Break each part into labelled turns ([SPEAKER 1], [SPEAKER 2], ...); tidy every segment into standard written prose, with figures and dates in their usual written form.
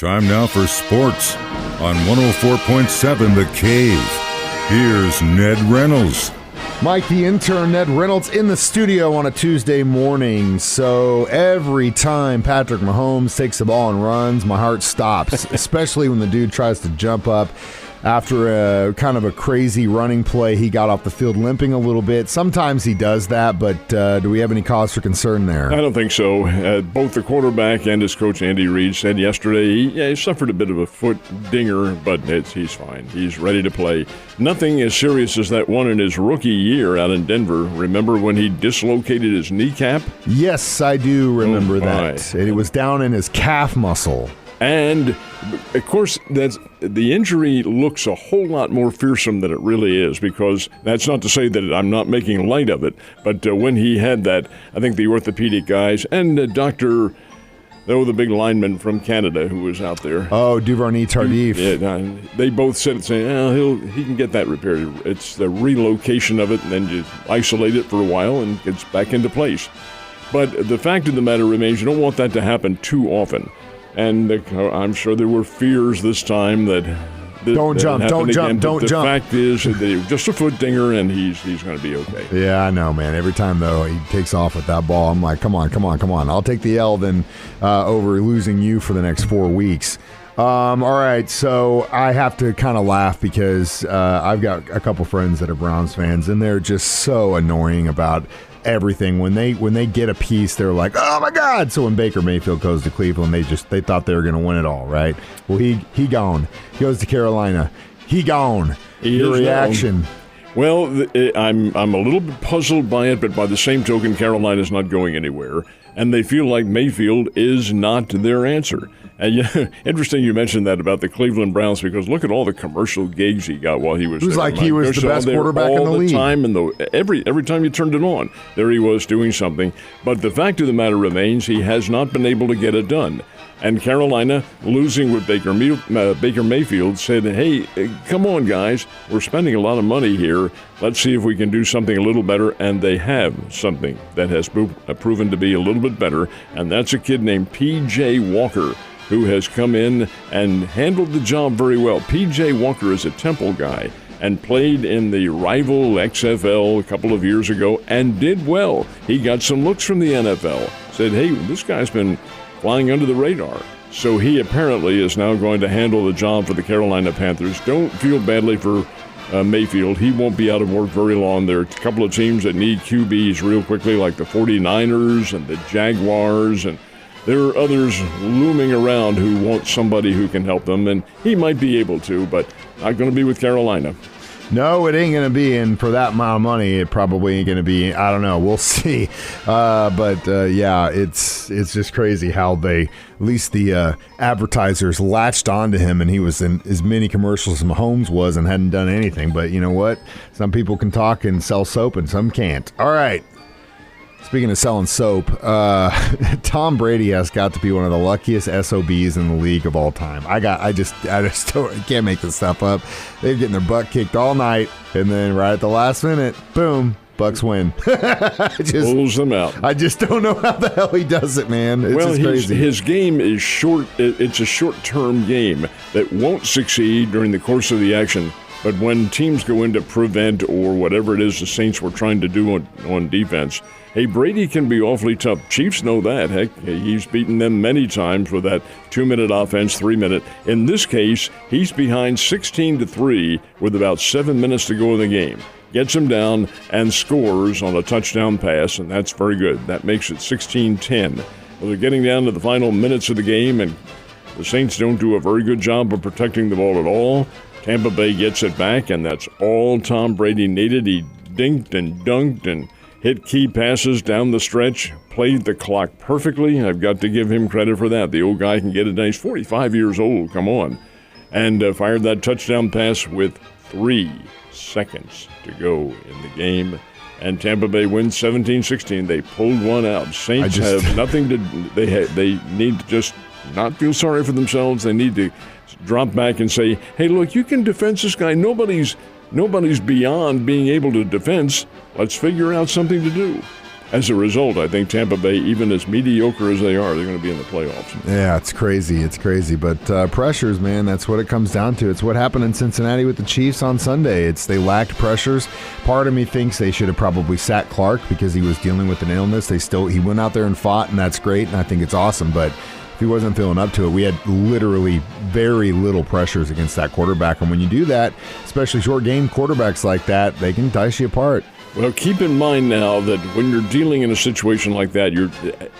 [SPEAKER 1] Time now for sports on 104.7 The Cave. Here's Ned Reynolds.
[SPEAKER 2] Mike, the intern, Ned Reynolds, in the studio on a Tuesday morning. So every time Patrick Mahomes takes the ball and runs, my heart stops, especially when the dude tries to jump up. After a kind of a crazy running play, he got off the field limping a little bit. Sometimes he does that, but do we have any cause for concern there?
[SPEAKER 3] I don't think so. Both the quarterback and his coach, Andy Reid, said yesterday he suffered a bit of a foot dinger, but he's fine. He's ready to play. Nothing as serious as that one in his rookie year out in Denver. Remember when he dislocated his kneecap?
[SPEAKER 2] Yes, I do remember that. And it was down in his calf muscle.
[SPEAKER 3] And, of course, the injury looks a whole lot more fearsome than it really is, because that's not to say that I'm not making light of it, but when he had that, I think the orthopedic guys and the big lineman from Canada who was out there.
[SPEAKER 2] Oh, Duvernay-Tardif.
[SPEAKER 3] Yeah, they both said he can get that repaired. It's the relocation of it, and then you isolate it for a while and it gets back into place. But the fact of the matter remains, you don't want that to happen too often. And I'm sure there were fears this time that
[SPEAKER 2] don't jump.
[SPEAKER 3] The fact is that it was just a foot dinger, and he's going to be okay.
[SPEAKER 2] Yeah, I know, man. Every time, though, he takes off with that ball, I'm like, come on. I'll take the L then over losing you for the next 4 weeks. All right, so I have to kind of laugh because I've got a couple friends that are Browns fans, and they're just so annoying about everything. When they get a piece, they're like, oh my God. So when Baker Mayfield goes to Cleveland, they thought they were going to win it all, right? Well, he gone. He goes to Carolina. He gone. Your reaction?
[SPEAKER 3] Well, I'm a little bit puzzled by it, but by the same token, Carolina's not going anywhere, and they feel like Mayfield is not their answer. And interesting you mentioned that about the Cleveland Browns, because look at all the commercial gigs he got while he was there.
[SPEAKER 2] It was like he was the best quarterback in the league.
[SPEAKER 3] Time and every time you turned it on, there he was doing something. But the fact of the matter remains, he has not been able to get it done. And Carolina, losing with Baker Mayfield, said, hey, come on, guys. We're spending a lot of money here. Let's see if we can do something a little better. And they have something that has proven to be a little bit better, and that's a kid named P.J. Walker, who has come in and handled the job very well. P.J. Walker is a Temple guy and played in the rival XFL a couple of years ago and did well. He got some looks from the NFL. Said, hey, this guy's been flying under the radar. So he apparently is now going to handle the job for the Carolina Panthers. Don't feel badly for Mayfield. He won't be out of work very long. There are a couple of teams that need QBs real quickly, like the 49ers and the Jaguars, and there are others looming around who want somebody who can help them, and he might be able to, but not going to be with Carolina.
[SPEAKER 2] No, it ain't going to be, and for that amount of money, it probably ain't going to be. I don't know. We'll see. Yeah, it's just crazy how at least the advertisers latched onto him, and he was in as many commercials as Mahomes was and hadn't done anything. But you know what? Some people can talk and sell soap, and some can't. All right. Speaking of selling soap, Tom Brady has got to be one of the luckiest SOBs in the league of all time. I just can't make this stuff up. They're getting their butt kicked all night, and then right at the last minute, boom, Bucks win.
[SPEAKER 3] Pulls them out.
[SPEAKER 2] I just don't know how the hell he does it, man. It's just crazy.
[SPEAKER 3] His game is short. It's a short-term game that won't succeed during the course of the action. But when teams go into prevent or whatever it is the Saints were trying to do on defense, hey, Brady can be awfully tough. Chiefs know that. Heck, he's beaten them many times with that 2-minute offense, 3-minute. In this case, he's behind 16-3 with about 7 minutes to go in the game. Gets him down and scores on a touchdown pass, and that's very good. That makes it 16-10. Well, they're getting down to the final minutes of the game, and the Saints don't do a very good job of protecting the ball at all. Tampa Bay gets it back, and that's all Tom Brady needed. He dinked and dunked and hit key passes down the stretch, played the clock perfectly. I've got to give him credit for that. The old guy can get it done. He's 45 years old, come on. And fired that touchdown pass with 3 seconds to go in the game. And Tampa Bay wins 17-16. They pulled one out. Saints have nothing to – they need to just not feel sorry for themselves. They need to drop back and say, hey, look, you can defense this guy. Nobody's beyond being able to defense. Let's figure out something to do. as a result, I think Tampa Bay, even as mediocre as they are, they're going to be in the playoffs.
[SPEAKER 2] Yeah, it's crazy. It's crazy. But pressures, man, that's what it comes down to. It's what happened in Cincinnati with the Chiefs on Sunday. They lacked pressures. Part of me thinks they should have probably sat Clark because he was dealing with an illness. He went out there and fought, and that's great, and I think it's awesome. But if he wasn't feeling up to it, we had literally very little pressures against that quarterback. And when you do that, especially short game quarterbacks like that, they can dice you apart.
[SPEAKER 3] Well, keep in mind now that when you're dealing in a situation like that,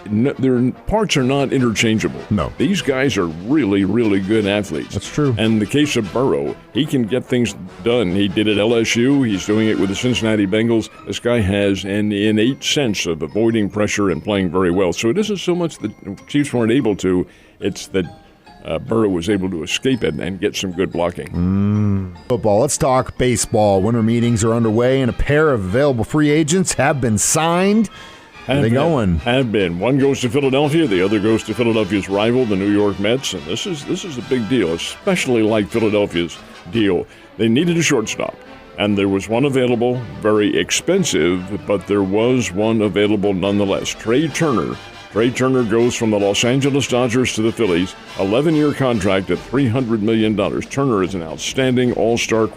[SPEAKER 3] their parts are not interchangeable.
[SPEAKER 2] No.
[SPEAKER 3] These guys are really, really good athletes.
[SPEAKER 2] That's true.
[SPEAKER 3] And in the case of Burrow, he can get things done. He did it at LSU. He's doing it with the Cincinnati Bengals. This guy has an innate sense of avoiding pressure and playing very well. So it isn't so much that the Chiefs weren't able to, it's that Burrow was able to escape it and get some good blocking.
[SPEAKER 2] Football. Let's talk baseball. Winter meetings are underway, and a pair of available free agents have been signed. Where are they going?
[SPEAKER 3] Have been. One goes to Philadelphia. The other goes to Philadelphia's rival, the New York Mets. And this is a big deal, especially like Philadelphia's deal. They needed a shortstop, and there was one available, very expensive, but there was one available nonetheless. Trey Turner. Trey Turner goes from the Los Angeles Dodgers to the Phillies, 11-year contract at $300 million. Turner is an outstanding all-star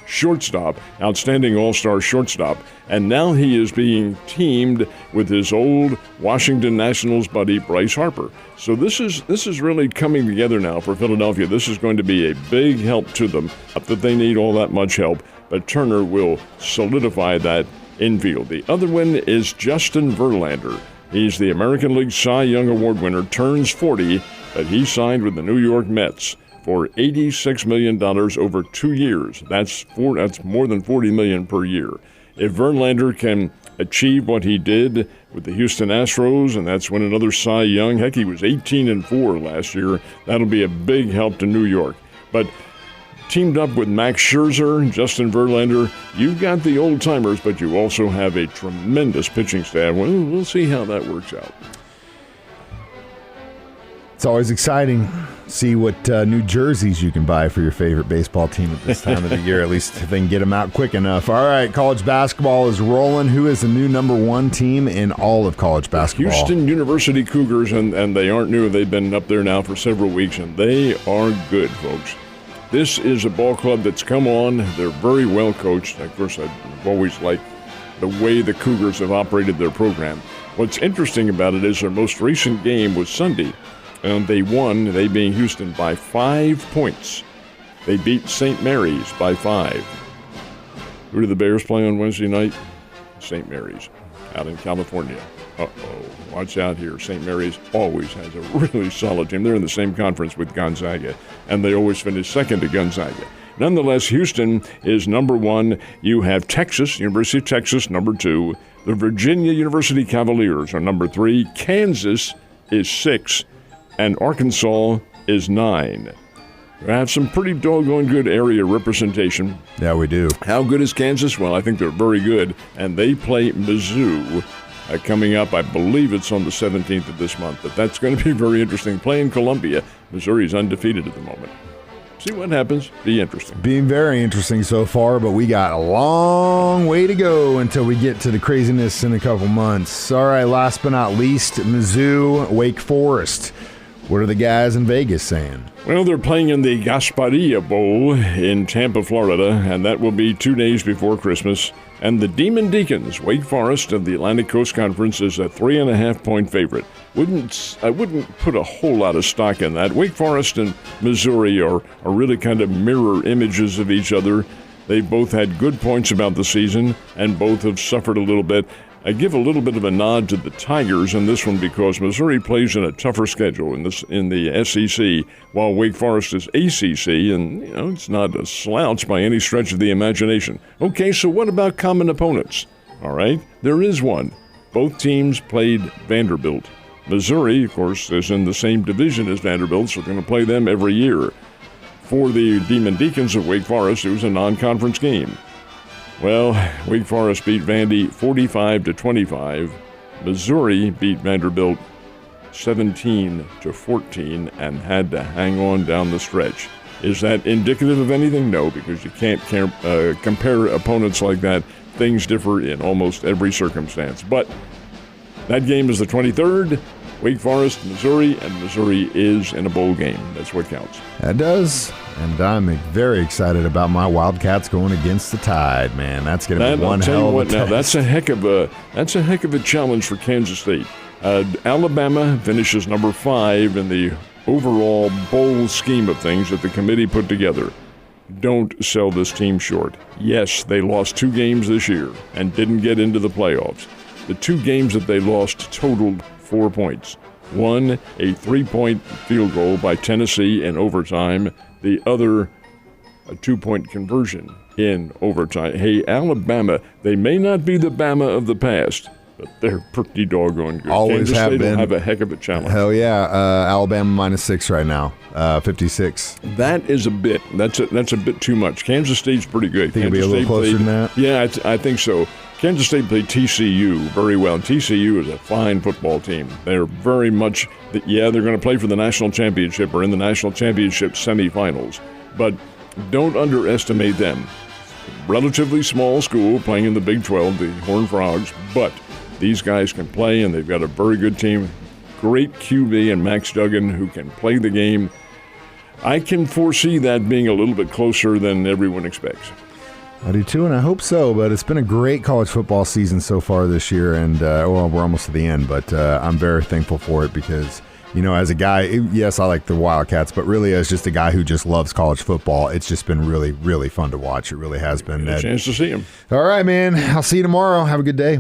[SPEAKER 3] shortstop, outstanding all-star shortstop, and now he is being teamed with his old Washington Nationals buddy Bryce Harper. So this is really coming together now for Philadelphia. This is going to be a big help to them. Not that they need all that much help, but Turner will solidify that infield. The other one is Justin Verlander. He's the American League Cy Young Award winner, turns 40, but he signed with the New York Mets for $86 million over 2 years. That's more than $40 million per year. If Verlander can achieve what he did with the Houston Astros, and that's win another Cy Young, heck, he was 18-4 last year, that'll be a big help to New York. But teamed up with Max Scherzer, Justin Verlander, you've got the old-timers, but you also have a tremendous pitching staff. Well, we'll see how that works out.
[SPEAKER 2] It's always exciting. See what new jerseys you can buy for your favorite baseball team at this time of the year, at least if they can get them out quick enough. All right, college basketball is rolling. Who is the new number one team in all of college basketball?
[SPEAKER 3] Houston University Cougars, and they aren't new. They've been up there now for several weeks, and they are good, folks. This is a ball club that's come on. They're very well coached. Of course, I've always liked the way the Cougars have operated their program. What's interesting about it is their most recent game was Sunday, and they won, they being Houston, by 5 points. They beat St. Mary's by 5. Who do the Bears play on Wednesday night? St. Mary's, out in California. Uh-oh, watch out here. St. Mary's always has a really solid team. They're in the same conference with Gonzaga, and they always finish second to Gonzaga. Nonetheless, Houston is number one. You have Texas, University of Texas, number 2. The Virginia University Cavaliers are number 3. Kansas is 6, and Arkansas is 9. We have some pretty doggone good area representation.
[SPEAKER 2] Yeah, we do.
[SPEAKER 3] How good is Kansas? Well, I think they're very good, and they play Mizzou coming up. I believe it's on the 17th of this month, but that's going to be very interesting. Playing Columbia, Missouri's undefeated at the moment. See what happens. Be interesting.
[SPEAKER 2] Being very interesting so far, but we got a long way to go until we get to the craziness in a couple months. All right, last but not least, Mizzou, Wake Forest. What are the guys in Vegas saying?
[SPEAKER 3] Well, they're playing in the Gasparilla Bowl in Tampa, Florida, and that will be 2 days before Christmas. And the Demon Deacons, Wake Forest of the Atlantic Coast Conference, is a 3.5-point favorite. I wouldn't put a whole lot of stock in that. Wake Forest and Missouri are really kind of mirror images of each other. They've both had good points about the season, and both have suffered a little bit. I give a little bit of a nod to the Tigers in this one because Missouri plays in a tougher schedule in the SEC, while Wake Forest is ACC, and it's not a slouch by any stretch of the imagination. Okay, so what about common opponents? All right, there is one. Both teams played Vanderbilt. Missouri, of course, is in the same division as Vanderbilt, so they're going to play them every year. For the Demon Deacons of Wake Forest, it was a non-conference game. Well, Wake Forest beat Vandy 45-25. Missouri beat Vanderbilt 17-14 and had to hang on down the stretch. Is that indicative of anything? No, because you can't compare opponents like that. things differ in almost every circumstance. But that game is the 23rd. Wake Forest, Missouri, and Missouri is in a bowl game. That's what counts.
[SPEAKER 2] That does. And I'm very excited about my Wildcats going against the Tide, man. That's going to be one hell of a test.
[SPEAKER 3] Now, that's a heck of a challenge for Kansas State. Alabama finishes number 5 in the overall bowl scheme of things that the committee put together. Don't sell this team short. Yes, they lost 2 games this year and didn't get into the playoffs. The 2 games that they lost totaled 4 points. One, a 3-point field goal by Tennessee in overtime. The other, a 2-point conversion in overtime. Hey, Alabama, they may not be the Bama of the past, but they're pretty doggone good.
[SPEAKER 2] Always
[SPEAKER 3] Kansas
[SPEAKER 2] have
[SPEAKER 3] State
[SPEAKER 2] been.
[SPEAKER 3] will have a heck of a challenge.
[SPEAKER 2] Hell yeah. Alabama -6 right now, 56.
[SPEAKER 3] That is a bit. That's a bit too much. Kansas State's pretty good.
[SPEAKER 2] Think it'll be a little closer than that?
[SPEAKER 3] Yeah, I think so. Kansas State played TCU very well. TCU is a fine football team. They're very much, they're going to play for the national championship or in the national championship semifinals. But don't underestimate them. Relatively small school playing in the Big 12, the Horned Frogs, but these guys can play and they've got a very good team. Great QB and Max Duggan who can play the game. I can foresee that being a little bit closer than everyone expects.
[SPEAKER 2] I do too, and I hope so, but it's been a great college football season so far this year, and, we're almost to the end, but I'm very thankful for it because, as a guy, yes, I like the Wildcats, but really as just a guy who just loves college football, it's just been really, really fun to watch. It really has been.
[SPEAKER 3] A chance to see him.
[SPEAKER 2] All right, man. I'll see you tomorrow. Have a good day.